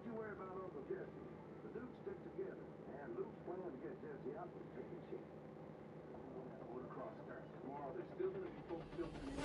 you worry about Uncle Jesse. The Dukes stick together, and Luke's plan to get Jesse out and take a chance. What a cross start. Tomorrow there's still going to be folks filtering in.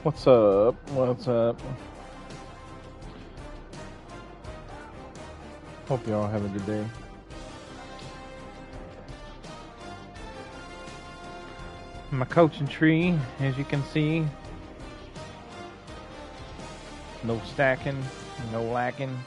What's up? What's up? Hope y'all have a good day. My coaching tree, as you can see, no stacking, no lacking.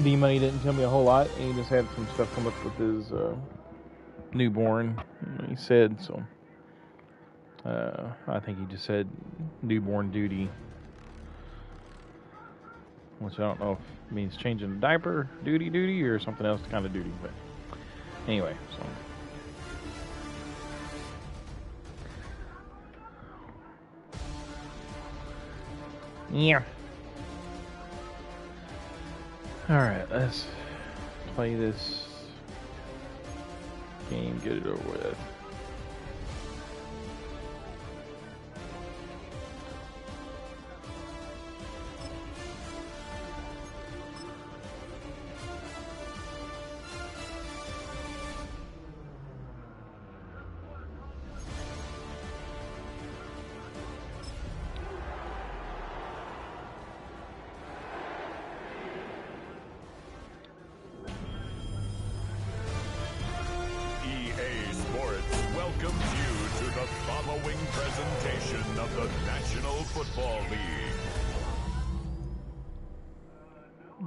D-Money didn't tell me a whole lot. He just had some stuff come up with his newborn, he said, so I think he just said newborn duty, which I don't know if it means changing the diaper, duty, or something else kind of duty, but anyway, so. Yeah. Alright, let's play this game, get it over with.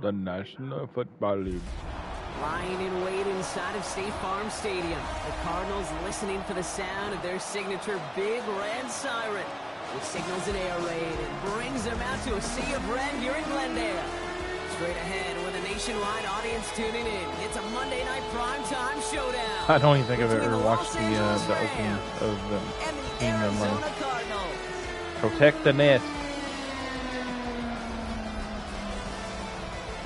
The National Football League. Lying in wait inside of State Farm Stadium. The Cardinals listening for the sound of their signature Big Red Siren, which signals an air raid and brings them out to a sea of red here in Glendale. Straight ahead with a nationwide audience tuning in, it's a Monday night primetime showdown. I don't even think I've ever watched the opening of the Arizona Cardinals. Protect the nest.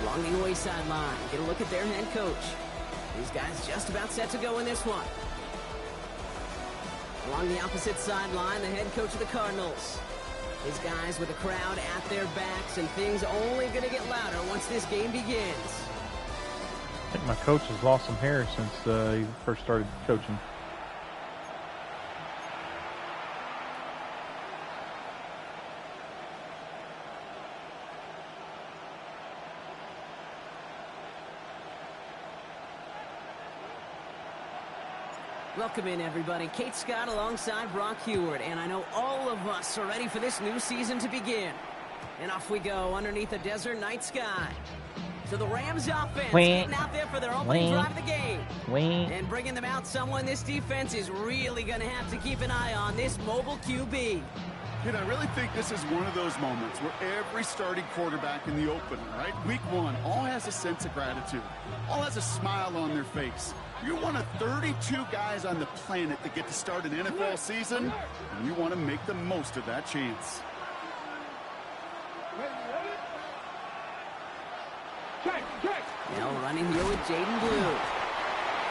Along the away sideline, get a look at their head coach. These guys just about set to go in this one. Along the opposite sideline, the head coach of the Cardinals. His guys with the crowd at their backs, and things only going to get louder once this game begins. I think my coach has lost some hair since he first started coaching. Welcome in, everybody. Kate Scott alongside Brock Heward, and I know all of us are ready for this new season to begin. And off we go underneath the desert night sky. So the Rams offense getting out there for their opening drive of the game. And bringing them out someone this defense is really going to have to keep an eye on, this mobile QB. And I really think this is one of those moments where every starting quarterback in the opener, right? Week one, all has a sense of gratitude. all has a smile on their face. You're one of 32 guys on the planet that get to start an NFL season, and you want to make the most of that chance. Now running here with Jaden Blue.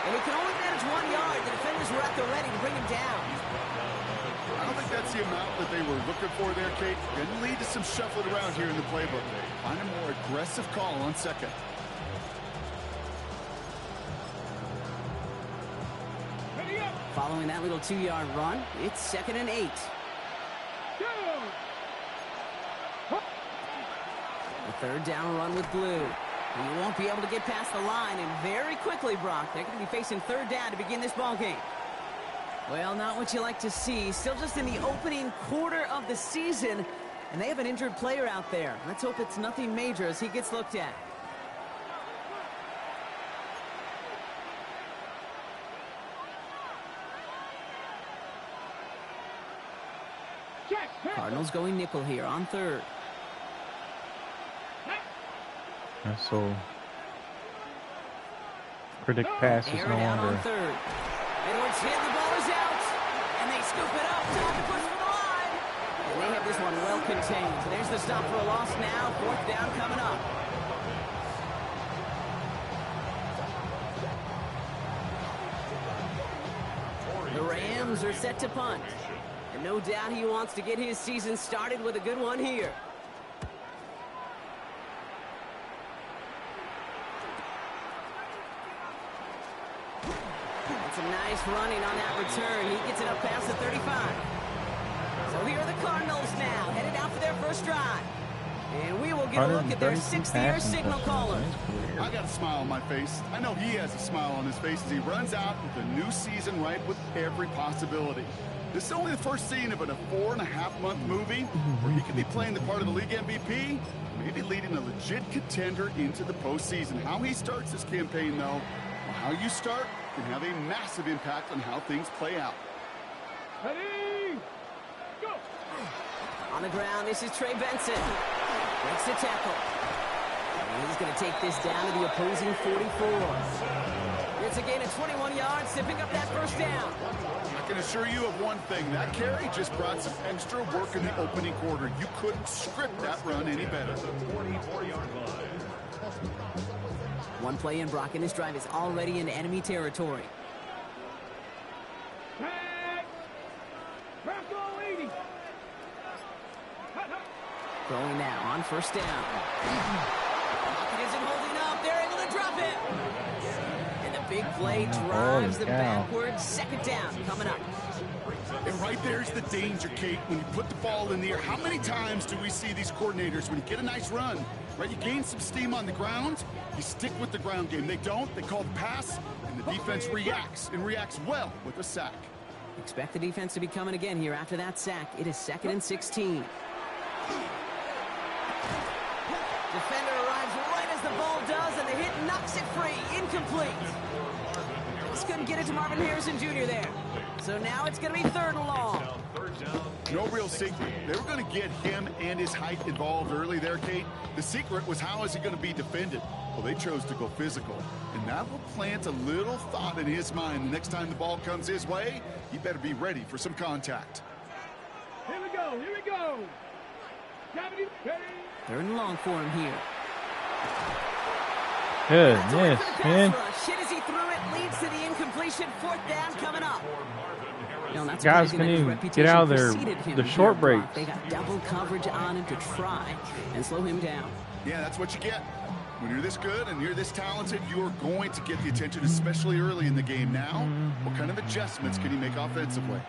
And he can only manage 1 yard. The defenders were at the ready to bring him down. I don't think that's the amount that they were looking for there, Kate. Going to lead to some shuffling around here in the playbook. Find a more aggressive call on second. Following that little 2-yard run, it's 2nd and 8. The 3rd down run with Blue. He won't be able to get past the line, and very quickly, Brock, they're going to be facing 3rd down to begin this ball game. Well, not what you like to see. Still just in the opening quarter of the season, and they have an injured player out there. Let's hope it's nothing major as he gets looked at. Cardinals going nickel here on 3rd. So predict pass is no longer. On 3rd. Edwards hit, the ball is out, and they scoop it up. Time to push for the line. And they have this one well contained. So there's the stop for a loss now. 4th down coming up. The Rams are set to punt. And no doubt he wants to get his season started with a good one here. Some nice running on that return. He gets it up past the 35. So here are the Cardinals now, headed out for their first drive. And we will get a look at their 6th-year signal caller. I got a smile on my face. I know he has a smile on his face as he runs out with a new season right with every possibility. This is only the first scene of a 4.5-month movie where he could be playing the part of the league MVP, maybe leading a legit contender into the postseason. How he starts this campaign, though, or how you start, can have a massive impact on how things play out. Ready, go! On the ground, this is Trey Benson. Breaks the tackle. And he's going to take this down to the opposing 44. It's a gain of 21 yards to pick up that first down. I can assure you of one thing. That carry just brought some extra work in the opening quarter. You couldn't script that run any better. 44-yard line. One play in, Brock, and this drive is already into enemy territory. Throwing now on 1st down. Pocket isn't holding up. They're able to drop it. And the big play drives them backwards. 2nd down coming up. And right there's the danger, Kate, when you put the ball in the air. How many times do we see these coordinators, when you get a nice run, right, you gain some steam on the ground, you stick with the ground game. They don't. They call the pass, and the defense reacts, and reacts well with a sack. Expect the defense to be coming again here after that sack. It is 2nd and 16. Defender arrives right as the ball does, and the hit knocks it free. Incomplete. Just couldn't get it to Marvin Harrison Jr. there. So now it's going to be 3rd and long. No real secret. They were going to get him and his height involved early there, Kate. The secret was, how is he going to be defended? Well, they chose to go physical. And that will plant a little thought in his mind. The next time the ball comes his way, he better be ready for some contact. Here we go, here we go. 3rd and long for him here. Goodness, man. Hit as he threw it, leads to the incompletion. 4th down coming up. Guys can even get out of there the short breaks. They got double coverage on him to try and slow him down. Yeah, that's what you get. When you're this good and you're this talented, you're going to get the attention, especially early in the game. Now, what kind of adjustments can he make offensively?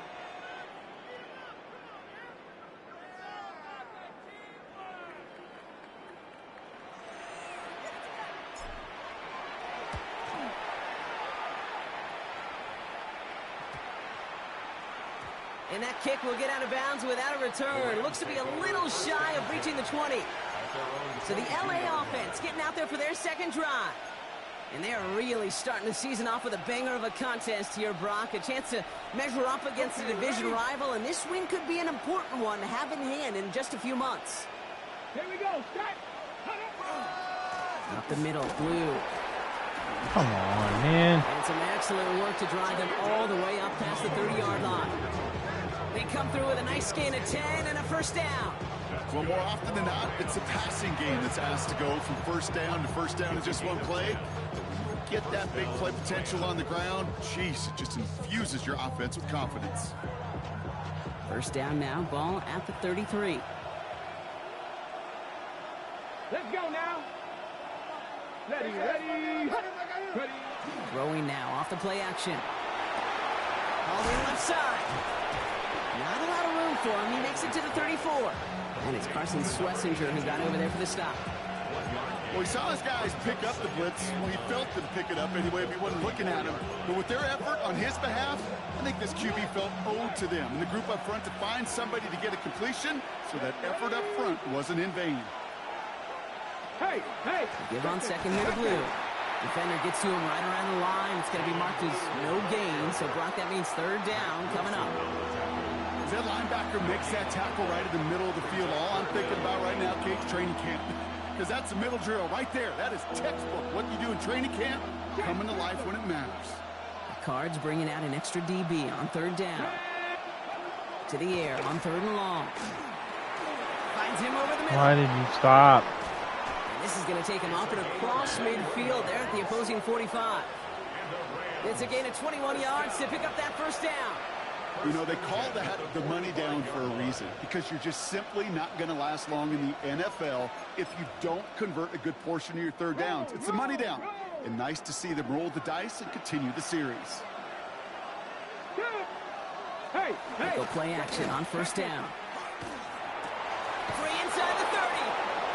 And that kick will get out of bounds without a return. Looks to be a little shy of reaching the 20. So the LA offense getting out there for their 2nd drive. And they're really starting the season off with a banger of a contest here, Brock. A chance to measure up against a division rival, and this win could be an important one to have in hand in just a few months. Here we go, start. Up the middle, Blue. Come on, man. And some excellent work to drive them all the way up past the 30-yard line. They come through with a nice gain of 10 and a first down. Well, more often than not, it's a passing game that's asked to go from first down in just one play. But when you get that big play potential on the ground, jeez, it just infuses your offense with confidence. First down now, ball at the 33. Let's go now. Ready. Throwing now off the play action. All the way left side. Not a lot of room for him. He makes it to the 34. And it's Carson Swessinger who got over there for the stop. Well, he saw his guys pick up the blitz. Well, he felt them pick it up anyway if he wasn't looking at him. But with their effort on his behalf, I think this QB felt owed to them and the group up front to find somebody to get a completion, so that effort up front wasn't in vain. Hey. Give on second here to Blue. Defender gets to him right around the line. It's going to be marked as no gain. So, Brock, that means third down coming up. As that linebacker makes that tackle right in the middle of the field, all I'm thinking about right now, Kate, training camp. Because that's a middle drill right there. That is textbook. What you do in training camp, coming to life when it matters. The Cards bringing out an extra DB on third down. To the air on third and long. Finds him over the middle. Why did you stop? This is going to take him up and across midfield there at the opposing 45. It's a gain of 21 yards to pick up that first down. You know, they call that the money down for a reason, because you're just simply not going to last long in the NFL if you don't convert a good portion of your third downs. It's the money down. And nice to see them roll the dice and continue the series. Go play action on first down. Free inside the 30.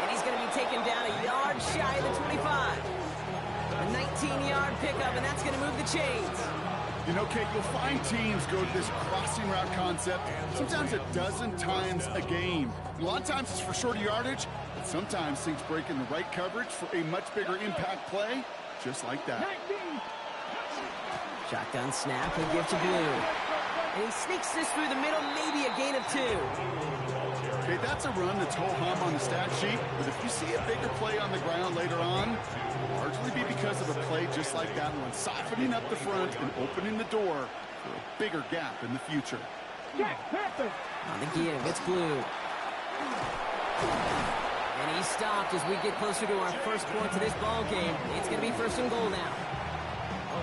And he's going to be taken down a yard shy of the 25. A 19-yard pickup, and that's going to move the chains. You know, Kate, you'll find teams go to this crossing route concept sometimes a dozen times a game. A lot of times it's for shorter yardage, but sometimes things break in the right coverage for a much bigger impact play, just like that. Shotgun snap, he'll give to Blue. And he sneaks this through the middle, maybe a gain of 2. Okay, that's a run that's ho-hum on the stat sheet, but if you see a bigger play on the ground later on, it'll largely be because of a play just like that one, softening up the front and opening the door for a bigger gap in the future. On the give, it's Blue. And he's stopped as we get closer to our first points of this ball game. It's going to be first and goal now.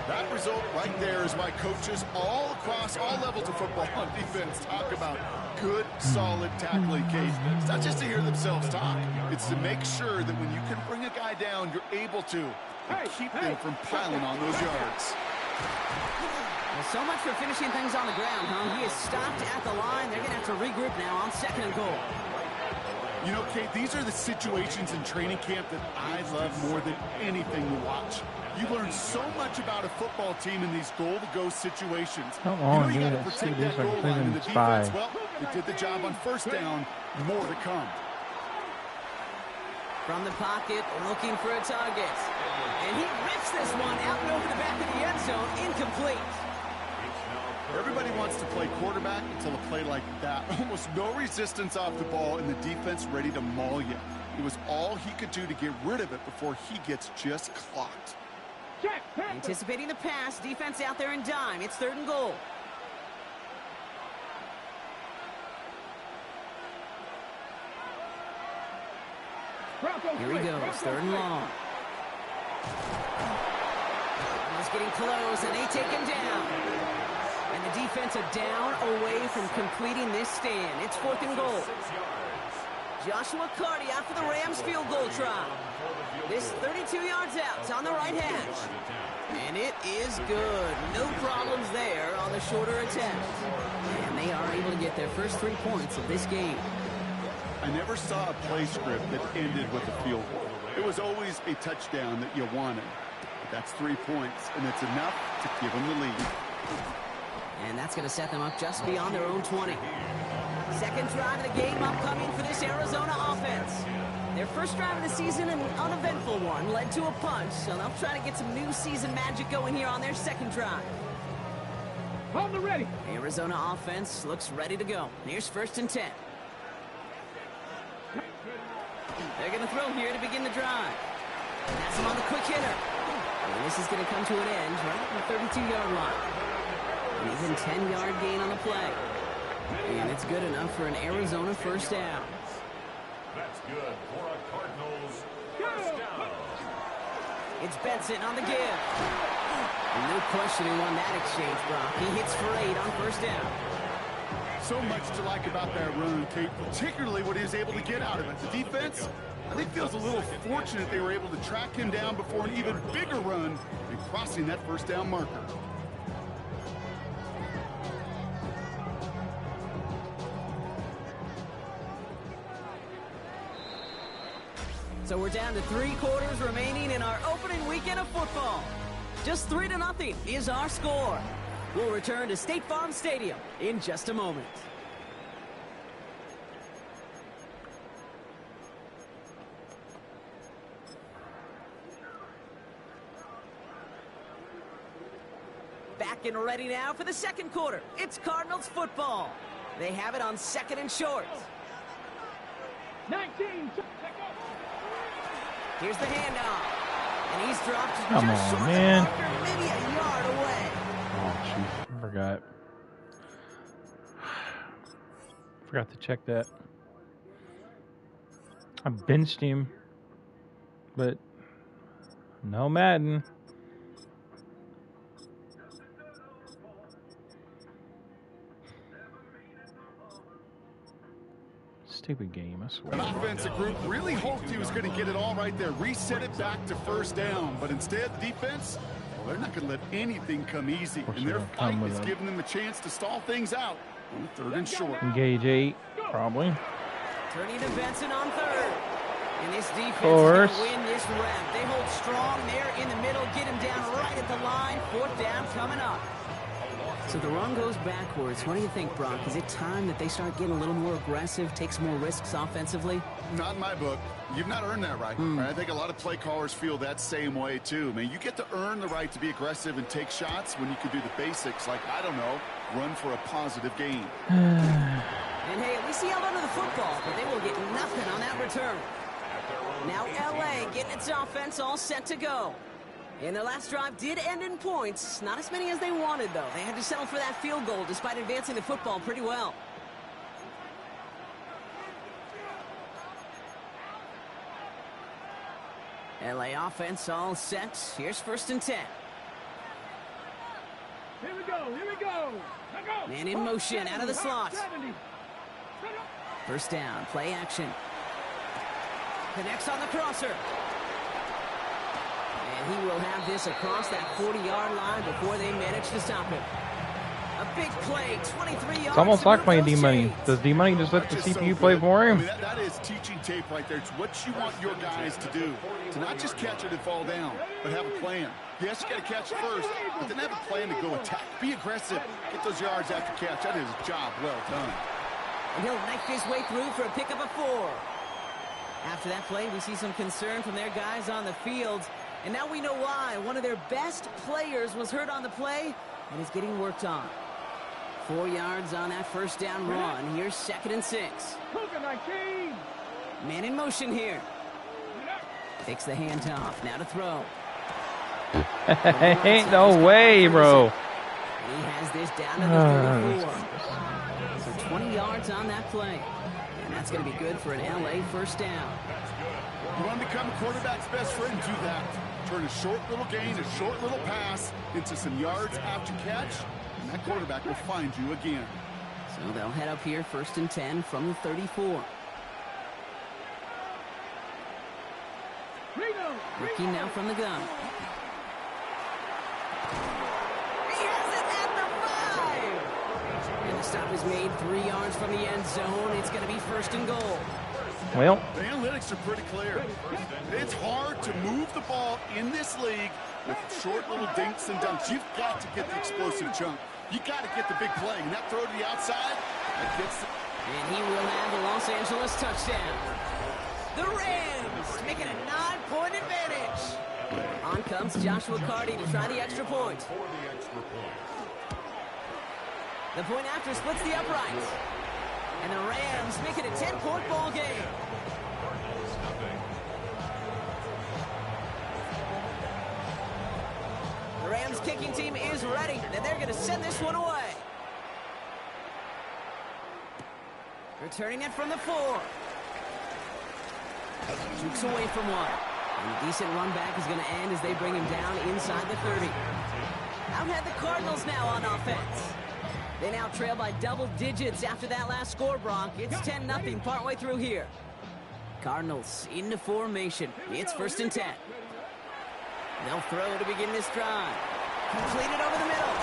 That result right there is why coaches all across all levels of football on defense talk about good, solid tackling, Case. It's not just to hear themselves talk. It's to make sure that when you can bring a guy down, you're able to and keep them from piling on those yards. Well, so much for finishing things on the ground, huh? He is stopped at the line. They're going to have to regroup now on second and goal. You know, Kate, these are the situations in training camp that I love more than anything to watch. You learn so much about a football team in these goal-to-go situations. Come on, you know, you dude. got to protect These that are goal line, and the freaking defense, spy. well, they did the job on first down. More to come. From the pocket, looking for a target. And he rips this one out and over the back of the end zone. Incomplete. Everybody wants to play quarterback until a play like that. Almost no resistance off the ball and the defense ready to maul you. It was all he could do to get rid of it before he gets just clocked. Anticipating the pass, defense out there in dime. It's third and goal. Here he goes, third and long. He's getting close, and they take him down. And the defense are down away from completing this stand. It's fourth and goal. Joshua Carty out for the Rams field goal try. This 32 yards out. It's on the right hash. And it is good. No problems there on the shorter attempt. And they are able to get their first 3 points of this game. I never saw a play script that ended with a field goal. It was always a touchdown that you wanted. But that's 3 points, and it's enough to give them the lead. And that's going to set them up just beyond their own 20. Second drive of the game upcoming for this Arizona offense. Their first drive of the season, an uneventful one, led to a punch, so they'll try to get some new season magic going here on their second drive. Hold the ready. Arizona offense looks ready to go. Here's first and 10. They're going to throw here to begin the drive. That's him on the quick hitter. And this is going to come to an end right at the 32-yard line. An even 10-yard gain on the play. And it's good enough for an Arizona first down. That's good for a Cardinals first down. It's Benson on the give. And no question who won that exchange, Brock. He hits for 8 on first down. So much to like about that run, Kate, particularly what he was able to get out of it. The defense, I think, feels a little fortunate they were able to track him down before an even bigger run and crossing that first down marker. So we're down to 3 quarters remaining in our opening weekend of football. Just 3-0 is our score. We'll return to State Farm Stadium in just a moment. Back and ready now for the second quarter. It's Cardinals football. They have it on 2nd and short. 19. Here's the handoff. And he's dropped Come just on, short man. of the marker, maybe a yard away. Oh, jeez. I forgot to check that. I benched him, but no Madden. Stupid game, I swear. An offensive group really hoped he was going to get it all right there, reset it back to first down. But instead, the defense, well, they're not going to let anything come easy. And their fight is giving them a chance to stall things out on the 3rd and short. Engage 8, probably. Turning to Benson on 3rd. And this defense is going to win this rep. They hold strong there in the middle, get him down right at the line. 4th down coming up. So the run goes backwards. What do you think, Brock? Is it time that they start getting a little more aggressive, take some more risks offensively? Not in my book. You've not earned that right. I think a lot of play callers feel that same way, too. I mean, you get to earn the right to be aggressive and take shots when you can do the basics, like, I don't know, run for a positive gain. And, hey, at least he held onto the football, but they will get nothing on that return. Now L.A. getting its offense all set to go. And their last drive did end in points. Not as many as they wanted, though. They had to settle for that field goal despite advancing the football pretty well. L.A. offense all set. Here's 1st and 10. Here we go. Man in motion out of the slot. First down, play action. Connects on the crosser. And he will have this across that 40-yard line before they manage to stop him. A big play, 23 yards. It's almost like playing D-Money. Does D-Money just let the CPU play for him? I mean, that is teaching tape right there. It's what you want your guys to do. To not just catch it and fall down, but have a plan. Yes, you got to catch it first, but then have a plan to go attack. Be aggressive. Get those yards after catch. That is a job well done. And he'll knife his way through for a pickup of 4. After that play, we see some concern from their guys on the field. And now we know why. One of their best players was hurt on the play and is getting worked on. 4 yards on that first down run. Here's 2nd and 6. Man in motion here. Takes the handoff. Now to throw. Ain't no way, bro. And he has this down to the 34. So 20 yards on that play. And that's going to be good for an LA first down. You want to become a quarterback's best friend, do that. Turn a short little gain, a short little pass into some yards after catch, and that quarterback will find you again. So they'll head up here 1st and 10 from the 34. Looking now from the gun. He has it at the 5! And the stop is made 3 yards from the end zone. It's going to be 1st and goal. Well, the analytics are pretty clear. It's hard to move the ball in this league with short little dinks and dunks. You've got to get the explosive chunk. You got to get the big play. And that throw to the outside, that gets it. And he will have the Los Angeles touchdown. The Rams making a 9-point advantage. On comes Joshua Cardi to try the extra point. The point after splits the uprights. And the Rams make it a 10-point ball game. Rams kicking team is ready, and they're going to send this one away. Returning it from the 4. Jukes away from one. And a decent run back is going to end as they bring him down inside the 30. Out head the Cardinals now on offense. They now trail by double digits after that last score, Bronk. It's 10-0 partway through here. Cardinals into formation. It's 1st and 10. They'll throw to begin this drive. Completed over the middle.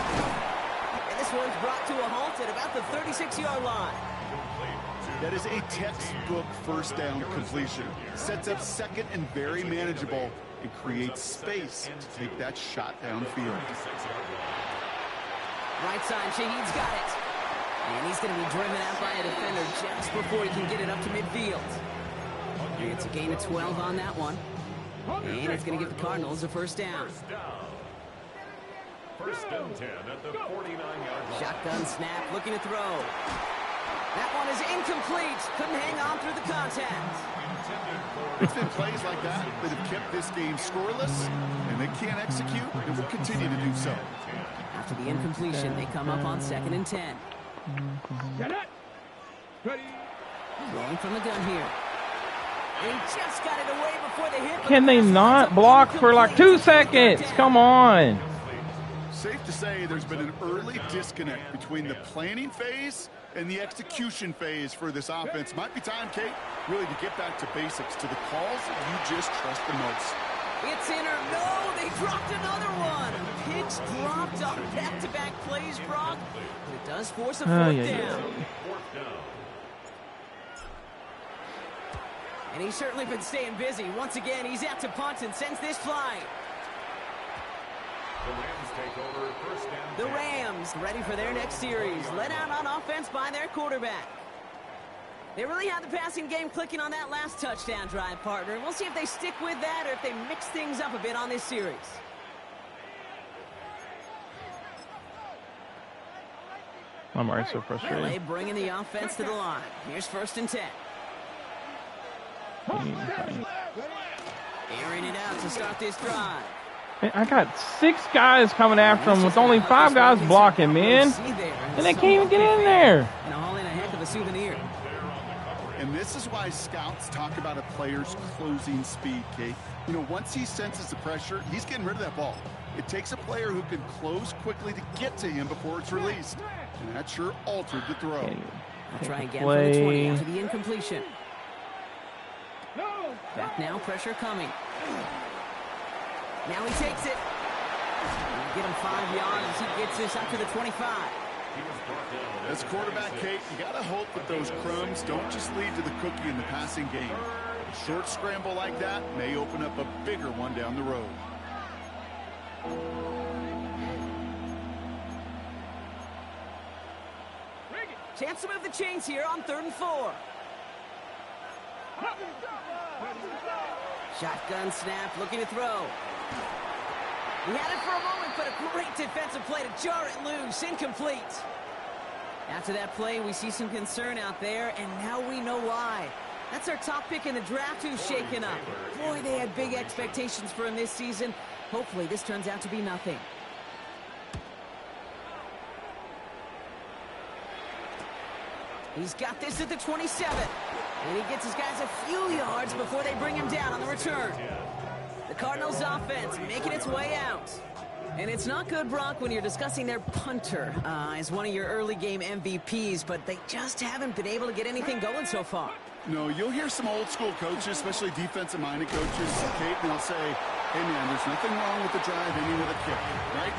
And this one's brought to a halt at about the 36-yard line. That is a textbook first down completion. Sets up second and very manageable and creates space to take that shot downfield. Right side, Shaheed's got it. And he's going to be driven out by a defender just before he can get it up to midfield. And it's a gain of 12 on that one. And it's going to give the Cardinals a 1st down. 1st and 10 at the 49-yard line. Shotgun snap, looking to throw. That one is incomplete. Couldn't hang on through the contact. It's been plays like that that have kept this game scoreless, and they can't execute, and will continue to do so. After the incompletion, they come up on 2nd and 10. Throwing from the gun here. They just got it away before they hit. Can they not block for like 2 seconds? Come on. Safe to say there's been an early disconnect between the planning phase and the execution phase for this offense. Might be time, Kate, really to get back to basics, to the calls that you just trust the most. It's in or no, they dropped another one. Pitch dropped on back-to-back plays, Brock. But it does force a 4th down. And he's certainly been staying busy. Once again, he's out to punt and sends this flying. The Rams take over 1st and 10. The Rams ready for their next series. Led out on offense by their quarterback. They really had the passing game clicking on that last touchdown drive, partner. And we'll see if they stick with that or if they mix things up a bit on this series. I'm already so frustrated. LA bringing the offense to the line. Here's 1st and 10. Airing it out to start this drive. Man, I got 6 guys coming after him with only 5 guys blocking, man. And they can't even get in there. And hauling a heck of a souvenir. And this is why scouts talk about a player's closing speed, Kate. You know, once he senses the pressure, he's getting rid of that ball. It takes a player who can close quickly to get to him before it's released. And that sure altered the throw. I'll try again for the 20 after the incompletion. Back now, pressure coming. Now he takes it. Get him 5 yards. He gets this up to the 25. As quarterback, Kate, you got to hope that those crumbs don't just lead to the cookie in the passing game. A short scramble like that may open up a bigger one down the road. Chance to move the chains here on 3rd and 4. Shotgun snap, looking to throw. He had it for a moment, but a great defensive play to jar it loose. Incomplete. After that play, we see some concern out there, and now we know why. That's our top pick in the draft who's shaken up. Boy, they had big expectations for him this season. Hopefully, this turns out to be nothing. He's got this at the 27. And he gets his guys a few yards before they bring him down on the return. The Cardinals offense making its way out. And it's not good, Brock, when you're discussing their punter as one of your early game MVPs, but they just haven't been able to get anything going so far. No, you'll hear some old school coaches, especially defensive-minded coaches, Kate, and they'll say, hey, man, there's nothing wrong with the drive ending with a kick, right?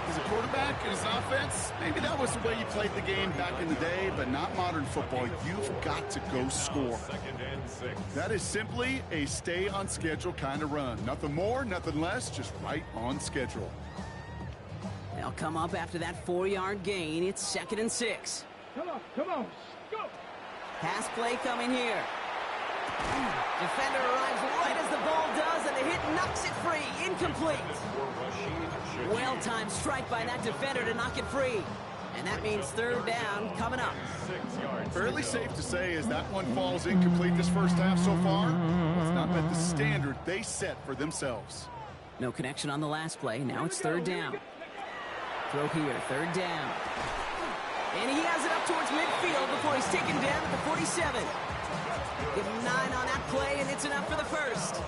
As a quarterback in his offense, maybe that was the way you played the game back in the day, but not modern football. You've got to go score. That is simply a stay-on-schedule kind of run. Nothing more, nothing less, just right on schedule. They'll come up after that 4-yard gain. It's 2nd and 6. Come on, go! Pass play coming here. Defender arrives right as the ball does, and the hit knocks it free. Incomplete. Well-timed strike by that defender to knock it free. And that means 3rd down coming up. Fairly safe to say as that one falls incomplete this first half so far, it's not met the standard they set for themselves. No connection on the last play. Now it's third down. Throw here, third down. And he has it up towards midfield before he's taken down at the 47. Give him 9 on that play, and it's enough for the first.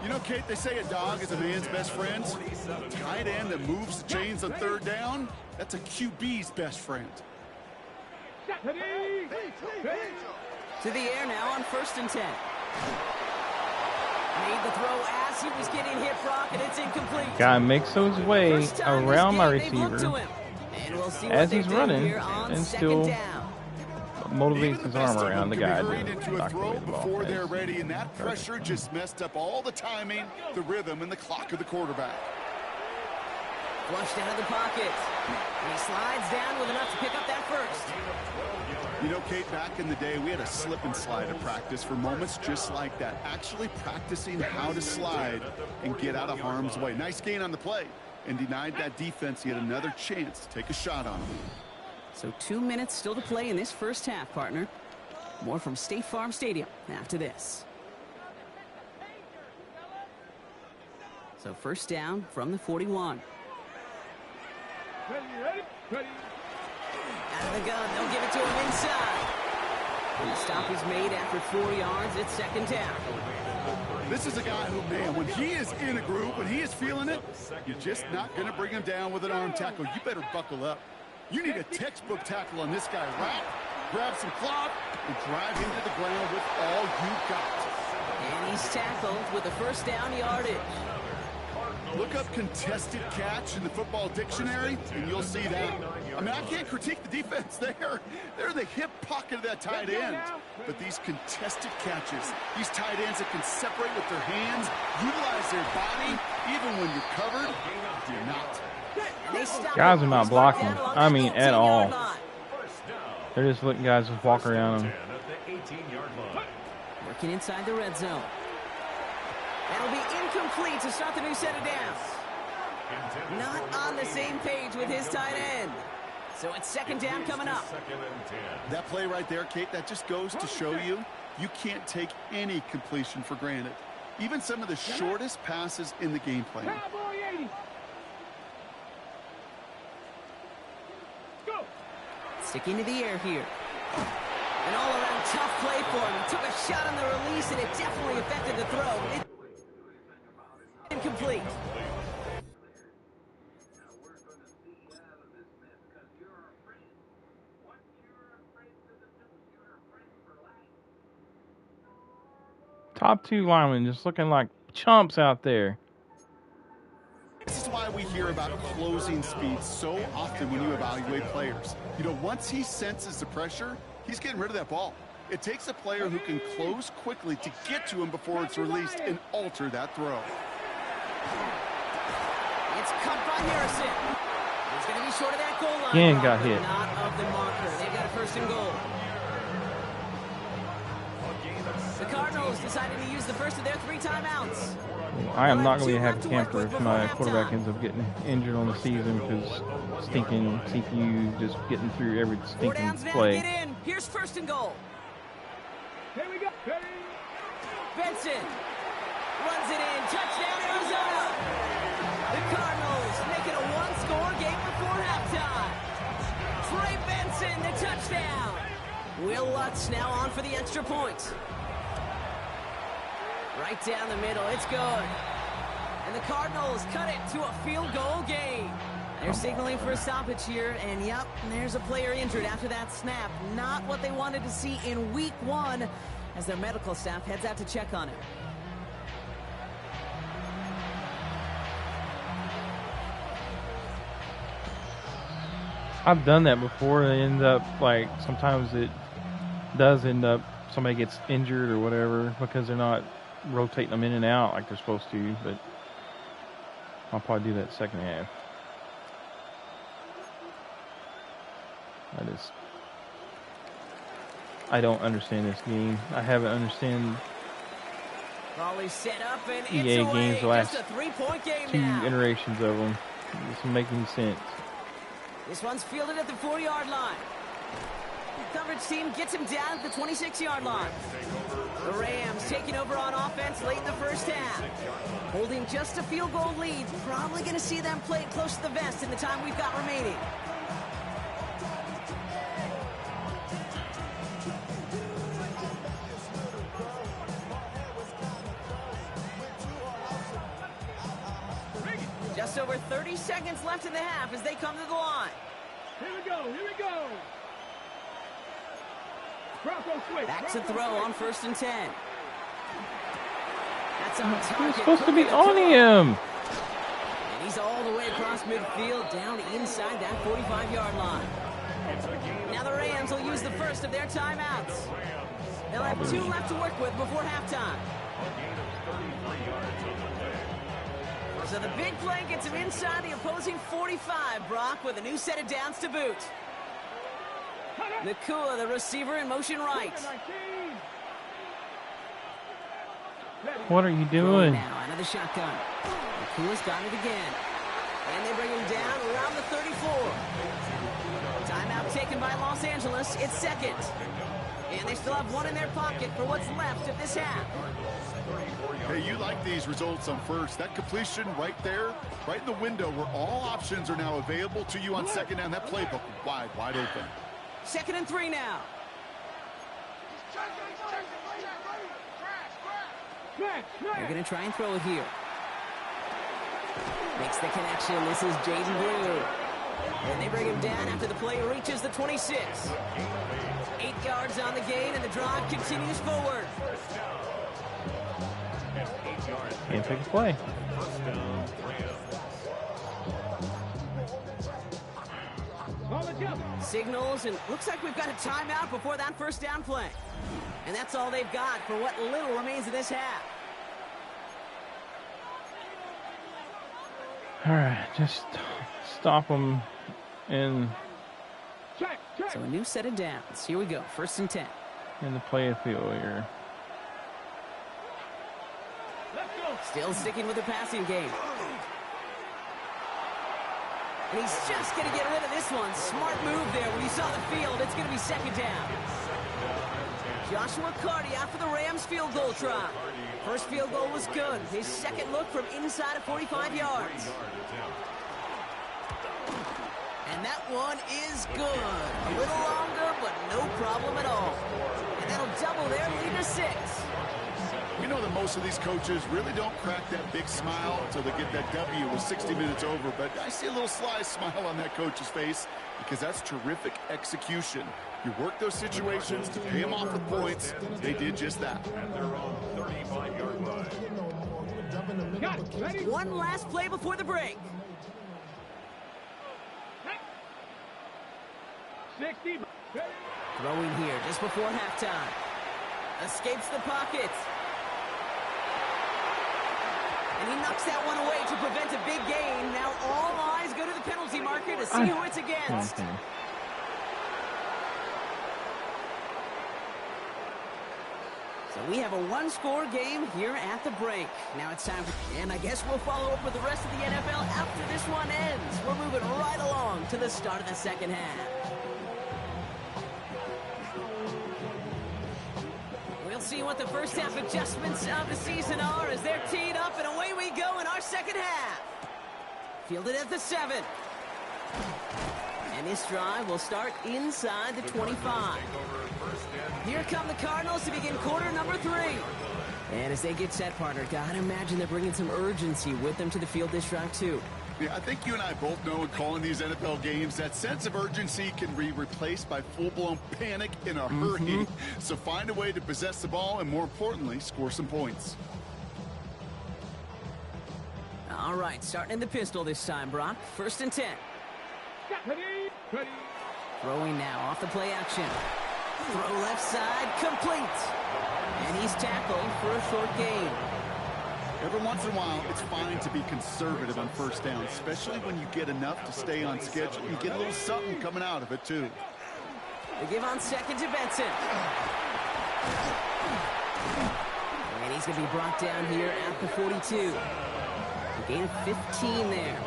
You know, Kate, they say a dog is a man's best friend. A tight end that moves the chains on third down, that's a QB's best friend. To the air now on 1st and 10. Made the throw as he was getting hit, Brock, and it's incomplete. Guy makes his way around my receiver as he's running and still motivates his arm around the guy into a throw before they're ready, and that pressure just messed up all the timing, the rhythm, and the clock of the quarterback. Flushed out of the pocket. And he slides down with enough to pick up that first. You know, Kate, back in the day, we had a slip and slide at practice for moments just like that. Actually practicing how to slide and get out of harm's way. Nice gain on the play, and denied that defense yet another chance to take a shot on him. So 2 minutes still to play in this first half, partner. More from State Farm Stadium after this. So first down from the 41. Ready. Out of the gun, they'll give it to him inside. And the stop is made after 4 yards. It's second down. This is a guy who, man, when he is in a groove, when he is feeling it, you're just not going to bring him down with an arm tackle. You better buckle up. You need a textbook tackle on this guy. Wrap, grab some cloth, and drive him to the ground with all you got. And he's tackled with a first down yardage. Look up contested catch in the football dictionary, and you'll see that. I mean, I can't critique the defense there. They're in the hip pocket of that tight end. But these contested catches, these tight ends that can separate with their hands, utilize their body, even when you're covered, you're not. Guys are not blocking. I mean, at all. They're just letting guys just walk around them. Working inside the red zone. That'll be incomplete to start the new set of downs. Not on the same page with his tight end. So it's second down coming up. That play right there, Kate, that just goes to show you can't take any completion for granted. Even some of the shortest passes in the game plan. Sticking to the air here. An all-around tough play for him. He took a shot on the release, and it definitely affected the throw. Incomplete. Top 2 linemen just looking like chumps out there. This is why we hear about closing speed so often when you evaluate players. You know, once he senses the pressure, he's getting rid of that ball. It takes a player who can close quickly to get to him before it's released and alter that throw. It's cut by Harrison. He's going to be short of that goal line. Again got hit. Not of the marker. They've got a first and goal. The Cardinals decided to use the first of their 3 timeouts. I am not going to be a happy camper if my quarterback ends up getting injured on the season because stinking CPU just getting through every stinking play. Get in. Here's first and goal. Here we go. Benson runs it in. Touchdown, Arizona. The Cardinals make it a 1-score game before halftime. Trey Benson, the touchdown. Will Lutz now on for the extra point. Right down the middle, it's good. And the Cardinals cut it to a field goal game. They're signaling for a stoppage here, and yep, there's a player injured after that snap. Not what they wanted to see in week 1 as their medical staff heads out to check on it. I've done that before. It ends up like sometimes it does end up somebody gets injured or whatever because they're not rotating them in and out like they're supposed to, but I'll probably do that second half. I don't understand this game. I haven't understand Set up and EA it's games the away. last Just a 3-point game 2 now. iterations of them. It doesn't make any sense. This one's fielded at the 4-yard line. The coverage team gets him down at the 26-yard line. The Rams taking over on offense late in the first half. Holding just a field goal lead. Probably going to see them play it close to the vest in the time we've got remaining. Just over 30 seconds left in the half as they come to the line. Here we go, here we go. Back to throw on 1st and 10. That's on target. He's supposed to be on him. And he's all the way across midfield, down inside that 45-yard line. Now the Rams will use the first of their timeouts. They'll have 2 left to work with before halftime. So the big play gets him inside the opposing 45, Brock, with a new set of downs to boot. Nakua, the receiver, in motion right. What are you doing? Now out of the shotgun. Nakua's got it again. And they bring him down around the 34. Timeout taken by Los Angeles. It's second. And they still have 1 in their pocket for what's left of this half. Hey, you like these results on first. That completion right there, right in the window where all options are now available to you on second down. That playbook wide open. 2nd and 3 now. They're going to try and throw it here. Makes the connection. This is Jaden Blue. And they bring him down after the play reaches the 26. 8 yards on the gain, and the drive continues forward. Can't take a play. Signals, and looks like we've got a timeout before that first down play. And that's all they've got for what little remains of this half. All right, just stop them and So a new set of downs. Here we go, 1st and 10. in the play of field here. Still sticking with the passing game. And he's just going to get rid of this one. Smart move there when he saw the field. It's going to be 2nd down. Joshua Carty out for the Rams field goal try. First field goal was good. His second look from inside of 45 yards. And that one is good. A little longer, but no problem at all. And that'll double their lead to 6. You know that most of these coaches really don't crack that big smile until they get that W with 60 minutes over. But I see a little sly smile on that coach's face because that's terrific execution. You work those situations to pay them off with points. They did just that. At their own 35-yard line. One last play before the break. 60. Throwing here just before halftime. Escapes the pocket. And he knocks that one away to prevent a big gain. Now all eyes go to the penalty marker to see who it's against. So we have a 1-score game here at the break. Now it's time for, and I guess we'll follow up with the rest of the NFL after this one ends. We're moving right along to the start of the second half. We'll see what the first half adjustments of the season are as they're teed up, and away we go in our second half. Fielded at the 7. And this drive will start inside the 25. Here come the Cardinals to begin quarter number 3. And as they get set, partner, gotta imagine they're bringing some urgency with them to the field this drive too. Yeah, I think you and I both know in calling these NFL games that sense of urgency can be replaced by full-blown panic in a hurry. So find a way to possess the ball and, more importantly, score some points. All right, starting in the pistol this time, Brock. 1st and 10. Throwing now off the play action. Throw left side, complete. And he's tackled for a short gain. Every once in a while, it's fine to be conservative on first down, especially when you get enough to stay on schedule. You get a little something coming out of it, too. They give on 2nd to Benson. And he's going to be brought down here at the 42. A gain of 15 there.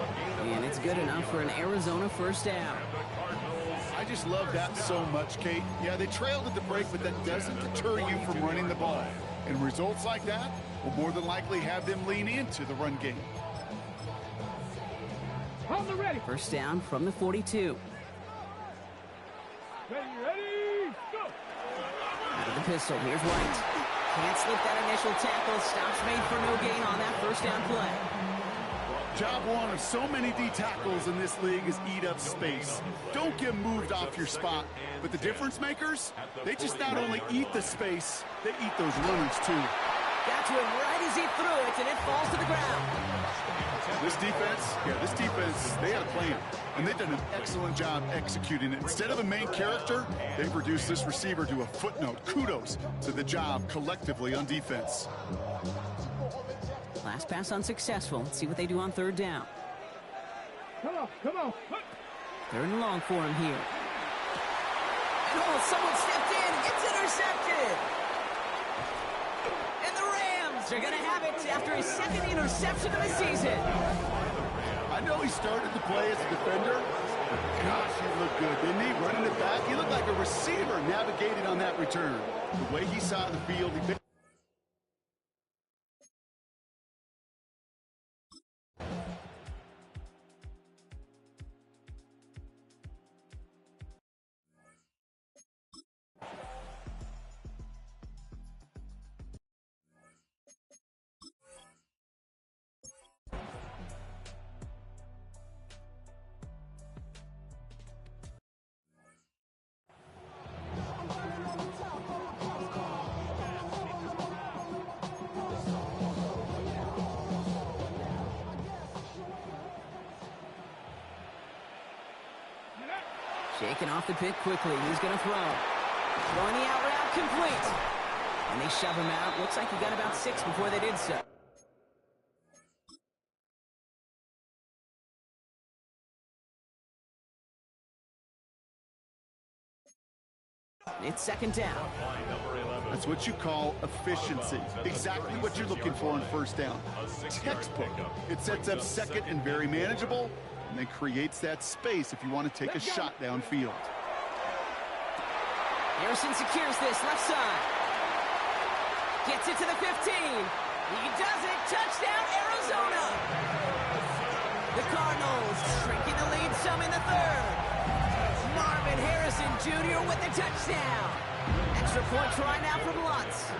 And it's good enough for an Arizona first down. I I just love that so much, Kate. Yeah, they trailed at the break, but that doesn't deter you from running the ball. And results like that will more than likely have them lean into the run game. First down from the 42. Ready, go! Out of the pistol, here's White. Can't slip that initial tackle. Stops made for no gain on that first down play. Job one of so many D tackles in this league is eat up space. Don't get moved off your spot. But the difference makers, they just not only eat the space, they eat those runners too. Got to him right as he threw it, and it falls to the ground. This defense, they had a plan. And they've done an excellent job executing it. Instead of a main character, they've reduced this receiver to a footnote. Kudos to the job collectively on defense. Last pass unsuccessful. Let's see what they do on third down. Come on. Third and long for him here. And someone stepped in. It's intercepted. And the Rams are going to have it after his second interception of the season. I know he started to play as a defender. Gosh, he looked good, didn't he? Running it back. He looked like a receiver navigating on that return. The way he saw the field, he picked. Shaking off the pit quickly. He's going to throw. Throwing the out route complete. And they shove him out. Looks like he got about 6 before they did so. It's second down. That's what you call efficiency. Exactly what you're looking for on first down. Textbook. It sets up second and very manageable, and then creates that space if you want to take a shot downfield. Harrison secures this left side. Gets it to the 15. He does it. Touchdown, Arizona. The Cardinals shrinking the lead some in the third. Marvin Harrison Jr. with the touchdown. Extra point try now from Lutz.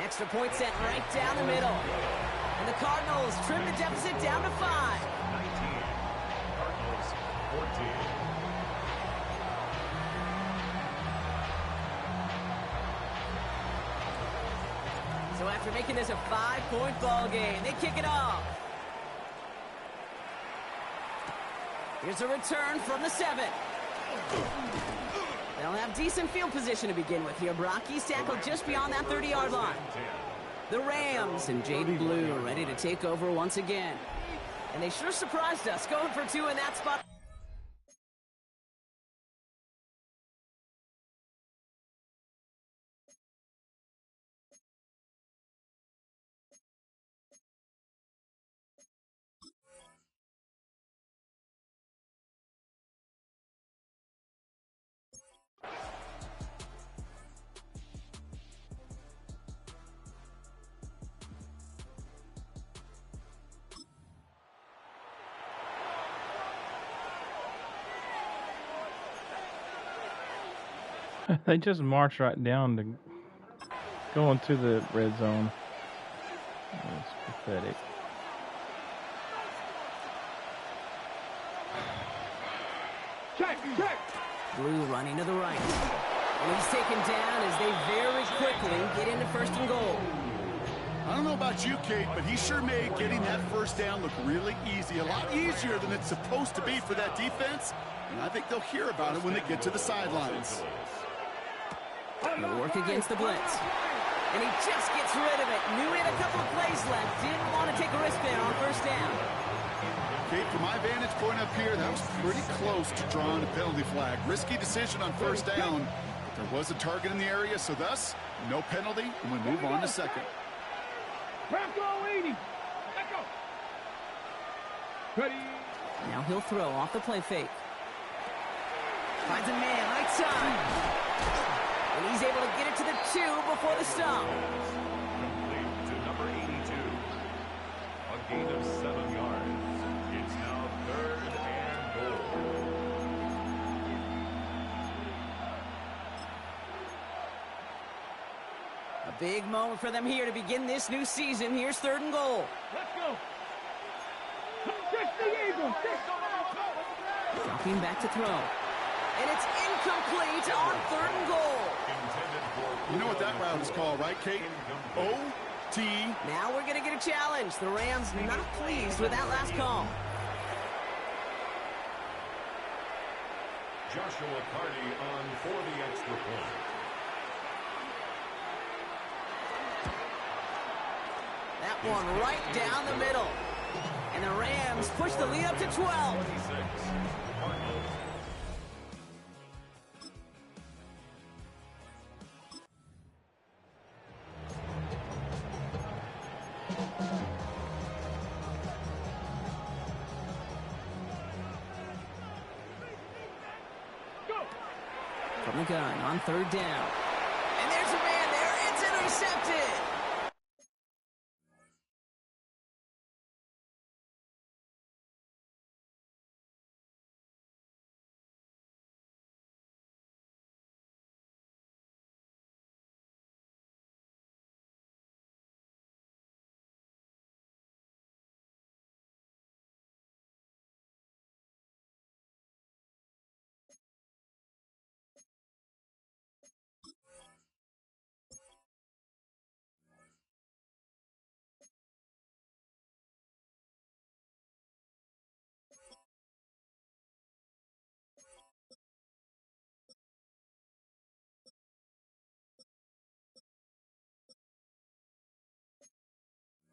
Extra point set right down the middle. And the Cardinals trim the deficit down to 5. 19. Cardinals 14. So after making this a 5-point ball game, they kick it off. Here's a return from the 7. They'll have decent field position to begin with here. He's tackled just beyond that 30-yard line. The Rams and Jaden Blue are ready to take over once again. And they sure surprised us, going for 2 in that spot. They just march right down to go into the red zone. That's pathetic. Check. Blue running to the right. And he's taken down as they very quickly get into first and goal. I don't know about you, Kate, but he sure made getting that first down look really easy. A lot easier than it's supposed to be for that defense. And I think they'll hear about it when they get to the sidelines. He'll work against the blitz. And he just gets rid of it. Knew he had a couple of plays left. Didn't want to take a risk there on first down. Kate, from my vantage point up here, that was pretty close to drawing a penalty flag. Risky decision on first down. But there was a target in the area, so thus, no penalty, and we move on to second. Back go, 80. Back go. Ready. Now he'll throw off the play fake. Finds a man right side. And he's able to get it to the 2 before the stop. Complete to number 82. A gain of 7 yards. It's now 3rd and goal. A big moment for them here to begin this new season. Here's 3rd and goal. Let's go. Catch the Eagles. Dropping back to throw. And it's incomplete on 3rd and goal. You know what that route is called, right, Kate? O-T. Now we're going to get a challenge. The Rams not pleased with that last call. Joshua Cardi on for the extra point. That one right down the middle. And the Rams push the lead up to 12. 26. Cardinals. From the gun on 3rd down. And there's a man there. It's intercepted.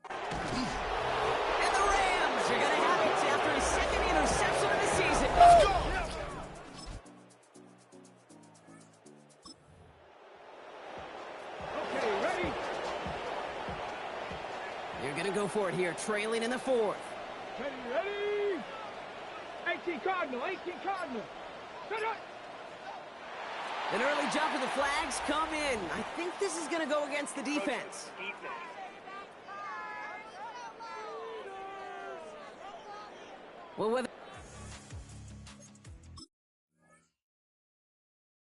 And the Rams are going to have it after his 2nd interception of the season. Let's go! Okay, ready? They're going to go for it here, trailing in the 4th. Ready? 18 Cardinal, 18 Cardinal. Set up. An early jump of the flags come in. I think this is going to go against the defense. Well, whether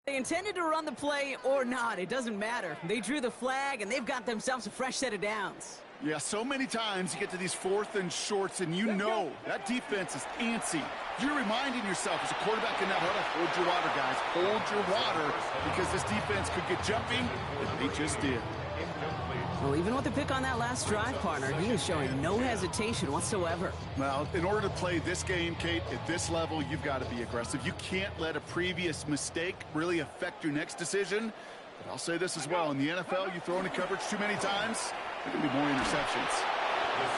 they intended to run the play or not, it doesn't matter. They drew the flag, and they've got themselves a fresh set of downs. Yeah, so many times you get to these 4th and shorts, and you know that defense is antsy. You're reminding yourself as a quarterback in that huddle, hold your water, guys. Hold your water, because this defense could get jumping, and they just did. Well, even with the pick on that last drive, partner, he is showing no hesitation whatsoever. Well, in order to play this game, Kate, at this level, you've got to be aggressive. You can't let a previous mistake really affect your next decision. But I'll say this as well. In the NFL, you throw into coverage too many times, there can be more interceptions.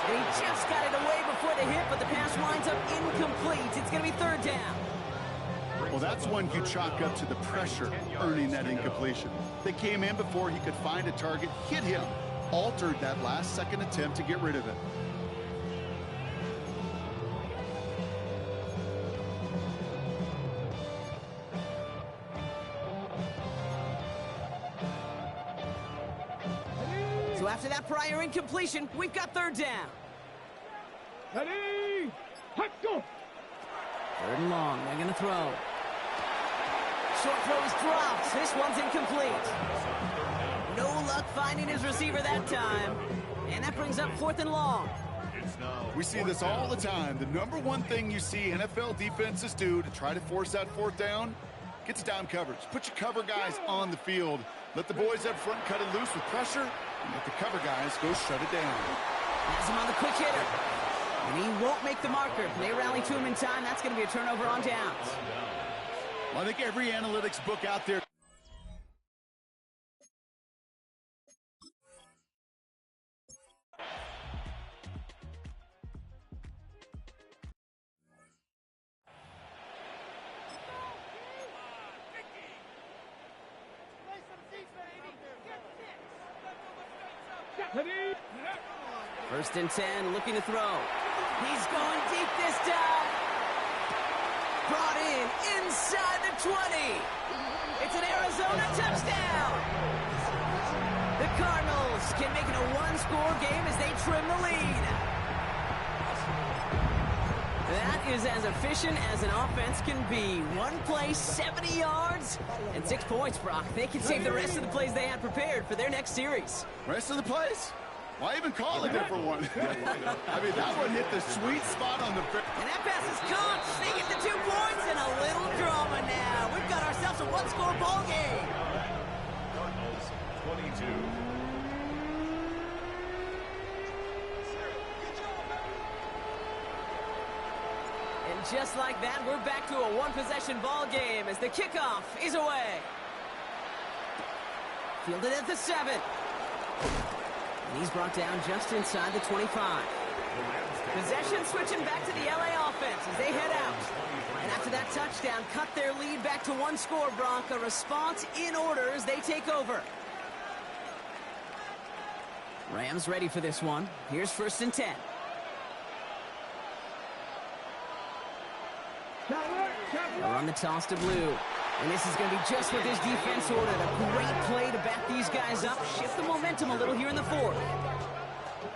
They just got it away before the hit, but the pass winds up incomplete. It's going to be 3rd down. Well, that's one you chalk up to the pressure earning that incompletion. They came in before he could find a target, hit him, altered that last-second attempt to get rid of it. So after that prior incompletion, we've got 3rd down. Ready? Let's go. 3rd and long. They're going to throw. Short throw is dropped. This one's incomplete. No luck finding his receiver that time. And that brings up 4th and long. We see this all the time. The number one thing you see NFL defenses do to try to force that 4th down, get to dime coverage. Put your cover guys on the field. Let the boys up front cut it loose with pressure, and let the cover guys go shut it down. Has him on the quick hitter. And he won't make the marker. They rally to him in time. That's going to be a turnover on downs. Well, I think every analytics book out there. Ready? 1st and 10, looking to throw. He's going deep this time. 20. It's an Arizona touchdown. The Cardinals can make it a one-score game as they trim the lead. That is as efficient as an offense can be. One play, 70 yards, and 6 points, Brock. They can save the rest of the plays they had prepared for their next series. Rest of the plays? Why even call a different one? I mean, that one hit the sweet spot on the... And that pass is caught. They get the 2 points and a little drama now. We've got ourselves a one-score ball game. Cardinals 22. And just like that, we're back to a one-possession ball game as the kickoff is away. Fielded at the 7. And he's brought down just inside the 25. Possession switching back to the LA offense as they head out. And after that touchdown, cut their lead back to 1 score, Brock. A response in order as they take over. Rams ready for this one. Here's 1st and 10. They'll run the toss to Blue. And this is going to be just what this defense ordered. A great play to back these guys up. Shift the momentum a little here in the 4th.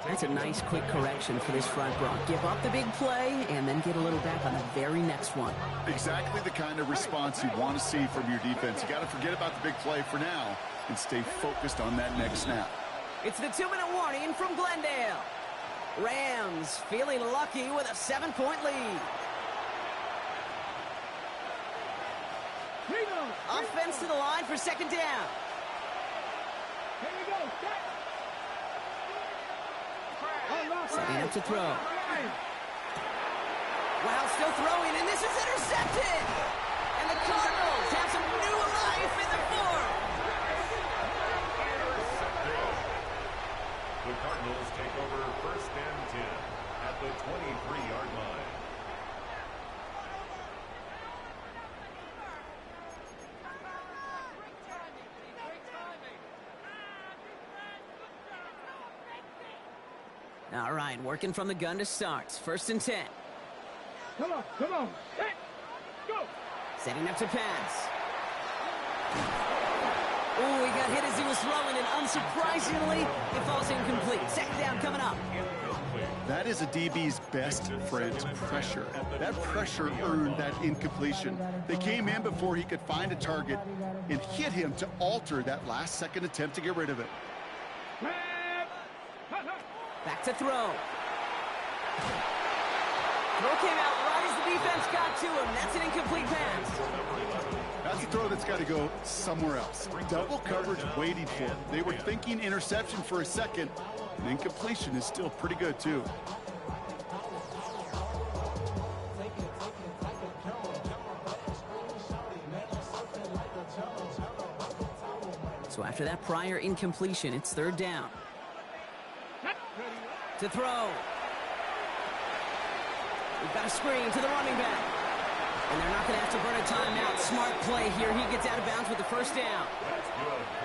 That's a nice quick correction for this front, Brock. Give up the big play and then get a little back on the very next one. Exactly the kind of response you want to see from your defense. You got to forget about the big play for now and stay focused on that next snap. It's the 2-minute warning from Glendale. Rams feeling lucky with a 7-point lead. Offense to the line for 2nd down. Here we go. Setting up to throw. Wow, still throwing, and this is intercepted. And the Cardinals have some new life in the 4th. The Cardinals take over 1st and 10 at the 23-yard line. All right, working from the gun to start. 1st and 10. Come on. Set. Go. Setting up to pass. Oh, he got hit as he was throwing, and unsurprisingly, it falls incomplete. 2nd down coming up. That is a DB's best friend, pressure. That pressure earned that incompletion. They came in before he could find a target and hit him to alter that last-second attempt to get rid of it. Back to throw. Throw came out right as the defense got to him. That's an incomplete pass. That's a throw that's got to go somewhere else. Double coverage waiting for it. They were thinking interception for a second. And incompletion is still pretty good, too. So after that prior incompletion, it's 3rd down. To throw. We've got a screen to the running back. And they're not going to have to burn a timeout. Smart play here. He gets out of bounds with the 1st down.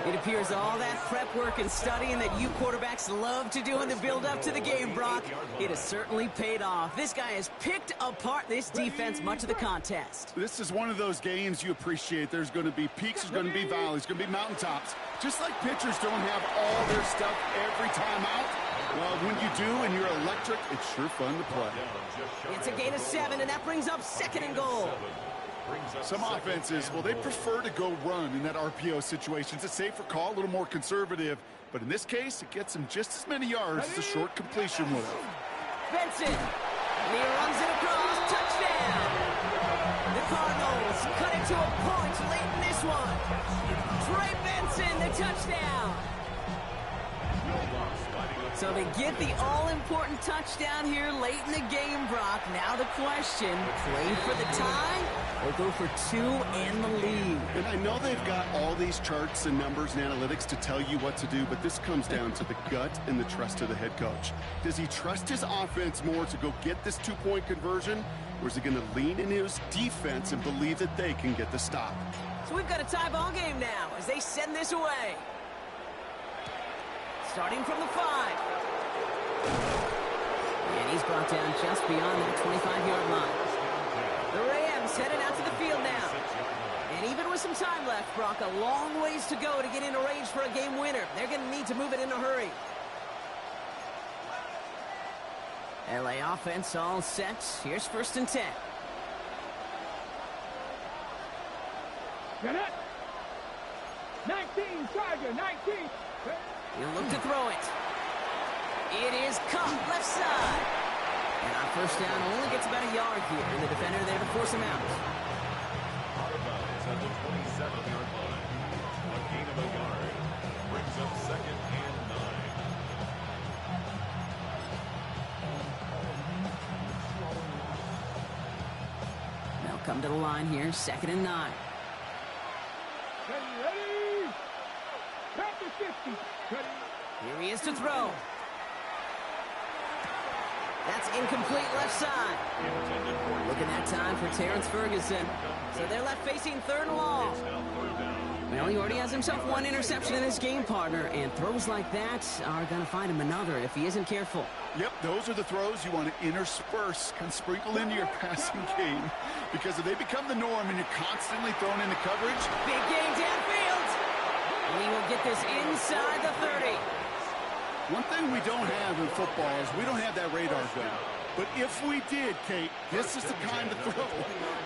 It appears all that prep work and studying that you quarterbacks love to do in the build-up to the game, Brock, it has certainly paid off. This guy has picked apart this defense much of the contest. This is one of those games you appreciate. There's going to be peaks, there's going to be valleys, there's going to be mountaintops. Just like pitchers don't have all their stuff every time out. Well, when you do and you're electric, it's sure fun to play. It's a gain of 7, and that brings up 2nd and goal. Some offenses, well, they prefer to go run in that RPO situation. It's a safer call, a little more conservative. But in this case, it gets him just as many yards as a short completion would have. Benson, and he runs it across. Touchdown! The Cardinals cut it to a point late in this one. Trey Benson, the touchdown. So they get the all-important touchdown here late in the game, Brock. Now the question, play for the tie or go for 2 and the lead? And I know they've got all these charts and numbers and analytics to tell you what to do, but this comes down to the gut and the trust of the head coach. Does he trust his offense more to go get this 2-point conversion, or is he going to lean in his defense and believe that they can get the stop? So we've got a tie ball game now as they send this away. Starting from the 5. And he's brought down just beyond that 25-yard line. The Rams headed out to the field now. Brock, a long ways to go to get into range for a game winner. They're going to need to move it in a hurry. LA offense all set. Here's 1st and 10. Get it. 19, Charger, 19. He'll look to throw it. It is caught left side. And on 1st down, only gets about a yard here. And the defender there to force him out. Out of bounds at the 27-yard line. A gain of a yard. Brings up 2nd and 9. They'll come to the line here, 2nd and 9. Ready? Back to 50. Ready? Here he is to throw. That's incomplete left side. Looking that time for Terrence Ferguson. So they're left facing 3rd and long. Well, he already has himself 1 interception in his game, partner, and throws like that are going to find him another if he isn't careful. Yep, those are the throws you want to intersperse and sprinkle into your passing game. Because if they become the norm and you're constantly thrown into coverage. Big game downfield. We will get this inside the 30. One thing we don't have in football is we don't have that radar gun. But if we did, Kate, this is the kind of throw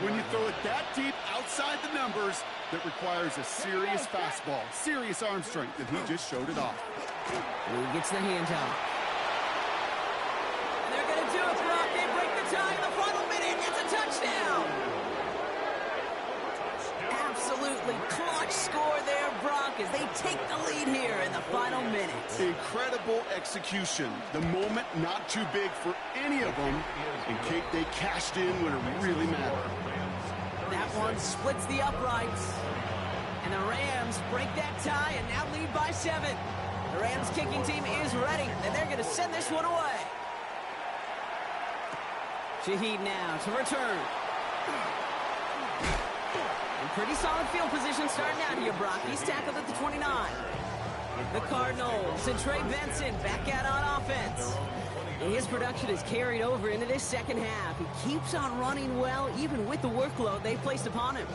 when you throw it that deep outside the numbers that requires a serious fastball, serious arm strength, and he just showed it off. Who gets the handoff? And they're going to do it, Brock. They break the tie in the final minute. It's a touchdown. Absolutely clutch score there, Brock, as they take the lead here in the final minute. Incredible execution. The moment not too big for any of them. And Kate, they cashed in when it really mattered. That one splits the uprights. And the Rams break that tie and now lead by 7. The Rams kicking team is ready, and they're going to send this one away. Shaheed now to return. And pretty solid field position starting out here, Brock. He's tackled at the 29. The Cardinals and Trey Benson back out on offense. And his production is carried over into this 2nd half. He keeps on running well, even with the workload they placed upon him.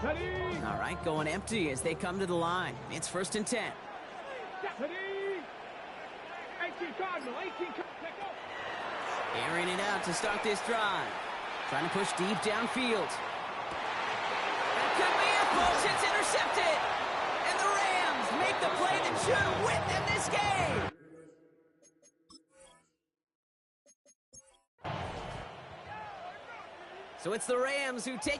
Ready? All right, going empty as they come to the line. It's 1st and 10. Ready? 18 Cardinal, 18 Cardinal. Airing it out to start this drive. Trying to push deep downfield. That could be it, folks. It's intercepted. And the Rams make the play that should win them this game. So it's the Rams who take